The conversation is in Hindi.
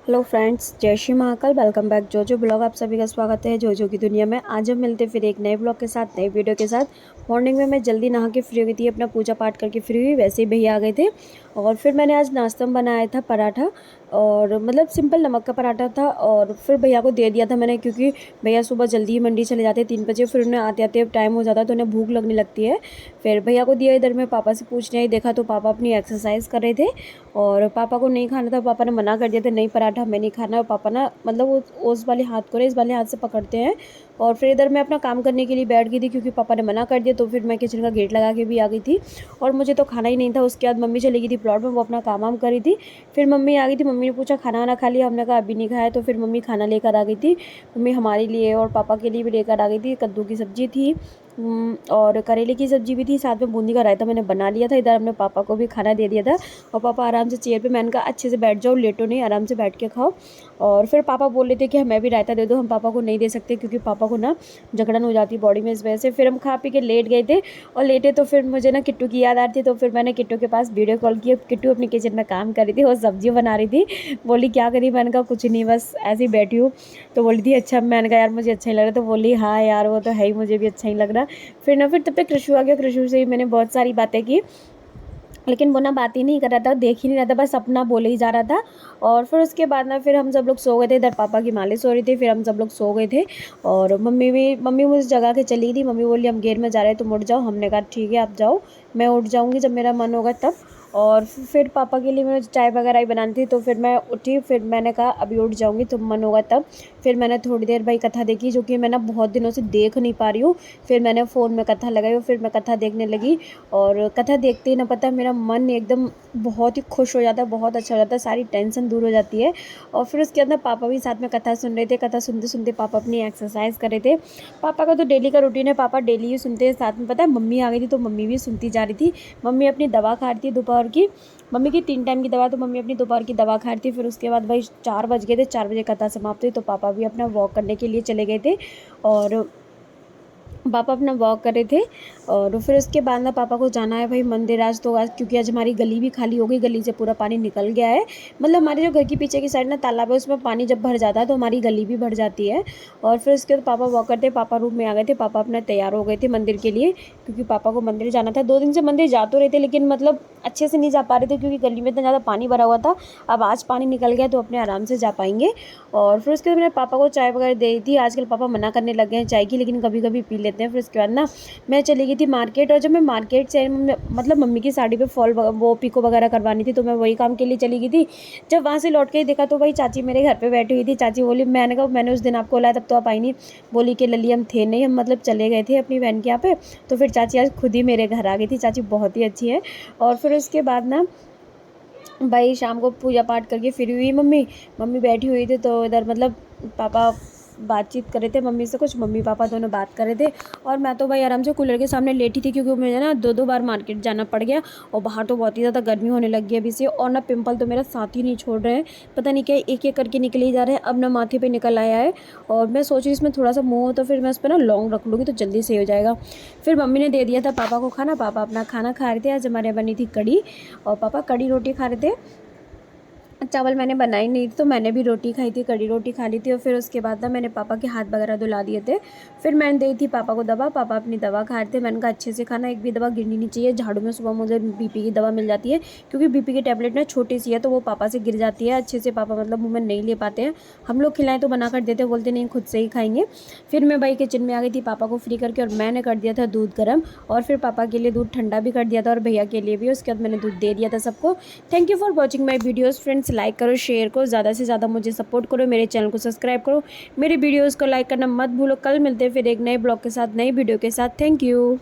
हेलो फ्रेंड्स, जय श्री महाकाल। वेलकम बैक जो ब्लॉग। आप सभी का स्वागत है जो की दुनिया में। आज हम मिलते फिर एक नए ब्लॉग के साथ, नए वीडियो के साथ। मॉर्निंग में मैं जल्दी नहा के फ्री हुई थी, अपना पूजा पाठ करके फ्री हुई, वैसे ही भैया आ गए थे। और फिर मैंने आज नाश्ता में बनाया था पराठा, और मतलब सिंपल नमक का पराठा था। और फिर भैया को दे दिया था मैंने, क्योंकि भैया सुबह जल्दी ही मंडी चले जाते हैं 3 बजे। फिर उन्हें आते आते टाइम हो जाता है तो उन्हें भूख लगने लगती है। फिर भैया को दिया। इधर मैं पापा से पूछने आई, देखा तो पापा अपनी एक्सरसाइज कर रहे थे। और पापा को नहीं खाना था, पापा ने मना कर दिया था, नहीं पराठा हमें नहीं खाना। और पापा ना मतलब उस वाले हाथ को इस वाले हाथ से पकड़ते हैं। और फिर इधर मैं अपना काम करने के लिए बैठ गई थी, क्योंकि पापा ने मना कर दिया। तो फिर मैं किचन का गेट लगा के भी आ गई थी, और मुझे तो खाना ही नहीं था। उसके बाद मम्मी चली गई थी प्लॉट में, वो अपना काम वाम करी थी। फिर मम्मी आ गई थी, मम्मी ने पूछा खाना वाना खा लिया, हमने कहा अभी नहीं खाया। तो फिर मम्मी खाना लेकर आ गई थी। मम्मी हमारे लिए और पापा के लिए भी लेकर आ गई थी। कद्दू की सब्जी थी और करेले की सब्जी भी थी, साथ में बूंदी का रायता मैंने बना लिया था। इधर हमने पापा को भी खाना दे दिया था। और पापा आराम से चेयर पे, मैंने कहा अच्छे से बैठ जाओ, लेटो नहीं, आराम से बैठ के खाओ। और फिर पापा बोल रहे थे कि हमें भी रायता दे दो। हम पापा को नहीं दे सकते, क्योंकि पापा को ना जकड़न हो जाती बॉडी में, इस वजह से। फिर हम खा पी के लेट गए थे। और लेटे तो फिर मुझे ना किट्टू की याद आ रही थी। तो फिर मैंने किट्टू के पास वीडियो कॉल किया। किट्टू अपनी किचन में काम कर रही थी, वो सब्जी बना रही थी। बोली क्या करी, मैंने कहा कुछ नहीं, बस ऐसे ही बैठी हूँ। तो बोली थी अच्छा। मैंने कहा यार मुझे अच्छा नहीं लग रहा। तो बोली हाँ यार वो तो है ही, मुझे भी अच्छा नहीं लग रहा। फिर तब तक कृषु आ गया। कृषु से ही मैंने बहुत सारी बातें की, लेकिन वो ना बात ही नहीं कर रहा था, देख ही नहीं रहा था, बस अपना बोले ही जा रहा था। और फिर उसके बाद ना फिर हम सब लोग सो गए थे। इधर पापा की मालिश हो रही थी, फिर हम सब लोग सो गए थे। और मम्मी मुझे जगा के चली थी। मम्मी बोली हम गेट में जा रहे हैं, तुम उठ जाओ। हमने कहा ठीक है आप जाओ, मैं उठ जाऊँगी जब मेरा मन होगा तब। और फिर पापा के लिए मुझे चाय वगैरह ही बनानी थी। तो फिर मैं उठी, फिर मैंने कहा अभी उठ जाऊँगी, तुम मन होगा तब। फिर मैंने थोड़ी देर भाई कथा देखी, जो कि मैं ना बहुत दिनों से देख नहीं पा रही हूँ। फिर मैंने फ़ोन में कथा लगाई और फिर मैं कथा देखने लगी। और कथा देखते ही ना पता मेरा मन एकदम बहुत ही खुश हो जाता है, बहुत अच्छा हो जाता है, सारी टेंशन दूर हो जाती है। और फिर उसके अंदर पापा भी साथ में कथा सुन रहे थे। कथा सुनते सुनते पापा अपनी एक्सरसाइज कर रहे थे। पापा का तो डेली का रूटीन है, पापा डेली ही सुनते हैं। साथ में पता है मम्मी आ गई थी, तो मम्मी भी सुनती जा रही थी। मम्मी अपनी दवा खा रही थी दोपहर की। मम्मी की 3 टाइम की दवा, तो मम्मी अपनी दोपहर की दवा खा रही थी। फिर उसके बाद भाई 4 बज गए थे, 4 बजे कथा समाप्त हुई। तो पापा भी अपना वॉक करने के लिए चले गए थे। और पापा अपना वॉक कर रहे थे। और फिर उसके बाद ना पापा को जाना है भाई मंदिर आज। तो आज क्योंकि आज हमारी गली भी खाली हो गई, गली से पूरा पानी निकल गया है। मतलब हमारे जो घर की पीछे की साइड ना तालाब है, उसमें पानी जब भर जाता है तो हमारी गली भी भर जाती है। और फिर उसके बाद पापा वॉक करते, पापा रूम में आ गए थे। पापा अपना तैयार हो गए थे मंदिर के लिए, क्योंकि पापा को मंदिर जाना था। 2 दिन से मंदिर जा तो रहे थे, लेकिन मतलब अच्छे से नहीं जा पा रहे थे, क्योंकि गली में इतना ज़्यादा पानी भरा हुआ था। अब आज पानी निकल गया तो अपने आराम से जा पाएंगे। और फिर उसके बाद मैंने पापा को चाय वगैरह दे दी थी। आजकल पापा मना करने लग गए हैं चाय की, लेकिन कभी कभी पी लेते हैं। फिर उसके बाद ना मैं चली गई थी मार्केट। और जब मैं मार्केट से मतलब मम्मी की साड़ी पे फॉल वो पिको वगैरह करवानी थी, तो मैं वही काम के लिए चली गई थी। जब वहाँ से लौट के देखा तो भाई चाची मेरे घर पे बैठी हुई थी। चाची बोली, मैंने कहा मैंने उस दिन आपको बुलाया तब तो आप आई नहीं। बोली कि लली हम थे नहीं, हम मतलब चले गए थे अपनी बहन के यहाँ पे। तो फिर चाची आज खुद ही मेरे घर आ गई थी। चाची बहुत ही अच्छी है। और फिर उसके बाद ना भाई शाम को पूजा पाठ करके फिर हुई मम्मी। मम्मी बैठी हुई थी, तो इधर मतलब पापा बातचीत कर रहे थे मम्मी से कुछ, मम्मी पापा दोनों बात कर रहे थे। और मैं तो भाई आराम से कूलर के सामने लेटी थी, क्योंकि मुझे ना 2 बार मार्केट जाना पड़ गया। और बाहर तो बहुत ही ज़्यादा गर्मी होने लग गई अभी से। और ना पिंपल तो मेरा साथ ही नहीं छोड़ रहे हैं, पता नहीं क्या एक एक करके निकले ही जा रहे हैं। अब ना माथे पे निकल आया है। और मैं सोच रही इसमें थोड़ा सा मुँह हो, तो फिर मैं उस पर ना लौंग रख लूँगी तो जल्दी सही हो जाएगा। फिर मम्मी ने दे दिया था पापा को खाना। पापा अपना खाना खा रहे थे। आज हमारे यहाँ बनी थी कढ़ी, और पापा कढ़ी रोटी खा रहे थे। चावल मैंने बनाई नहीं थी, तो मैंने भी रोटी खाई थी, कड़ी रोटी खा ली थी। और फिर उसके बाद ना मैंने पापा के हाथ वगैरह धुला दिए थे। फिर मैंने दी थी पापा को दवा। पापा अपनी दवा खा रहे थे। मैंने कहा अच्छे से खाना, एक भी दवा गिरनी नहीं चाहिए। झाड़ू में सुबह मुझे बीपी की दवा मिल जाती है, क्योंकि बीपी की टैबलेट ना छोटी सी है, तो वो पापा से गिर जाती है अच्छे से। पापा मतलब मुँह में नहीं ले पाते हैं, हम लोग खिलाएं तो बना कर देते, बोलते नहीं खुद से ही खाएंगे। फिर मैं भाई किचन में आ गई थी पापा को फ्री करके, और मैंने कर दिया था दूध गर्म। और फिर पापा के लिए दूध ठंडा भी कर दिया था, और भैया के लिए भी। उसके बाद मैंने दूध दे दिया था सबको। Thank you for watching my videos friends. Like करो, शेयर को, ज़्यादा से ज़्यादा मुझे सपोर्ट करो, मेरे चैनल को सब्सक्राइब करो, मेरे वीडियोस को लाइक करना मत भूलो। कल मिलते हैं फिर एक नए ब्लॉग के साथ, नई वीडियो के साथ। Thank you.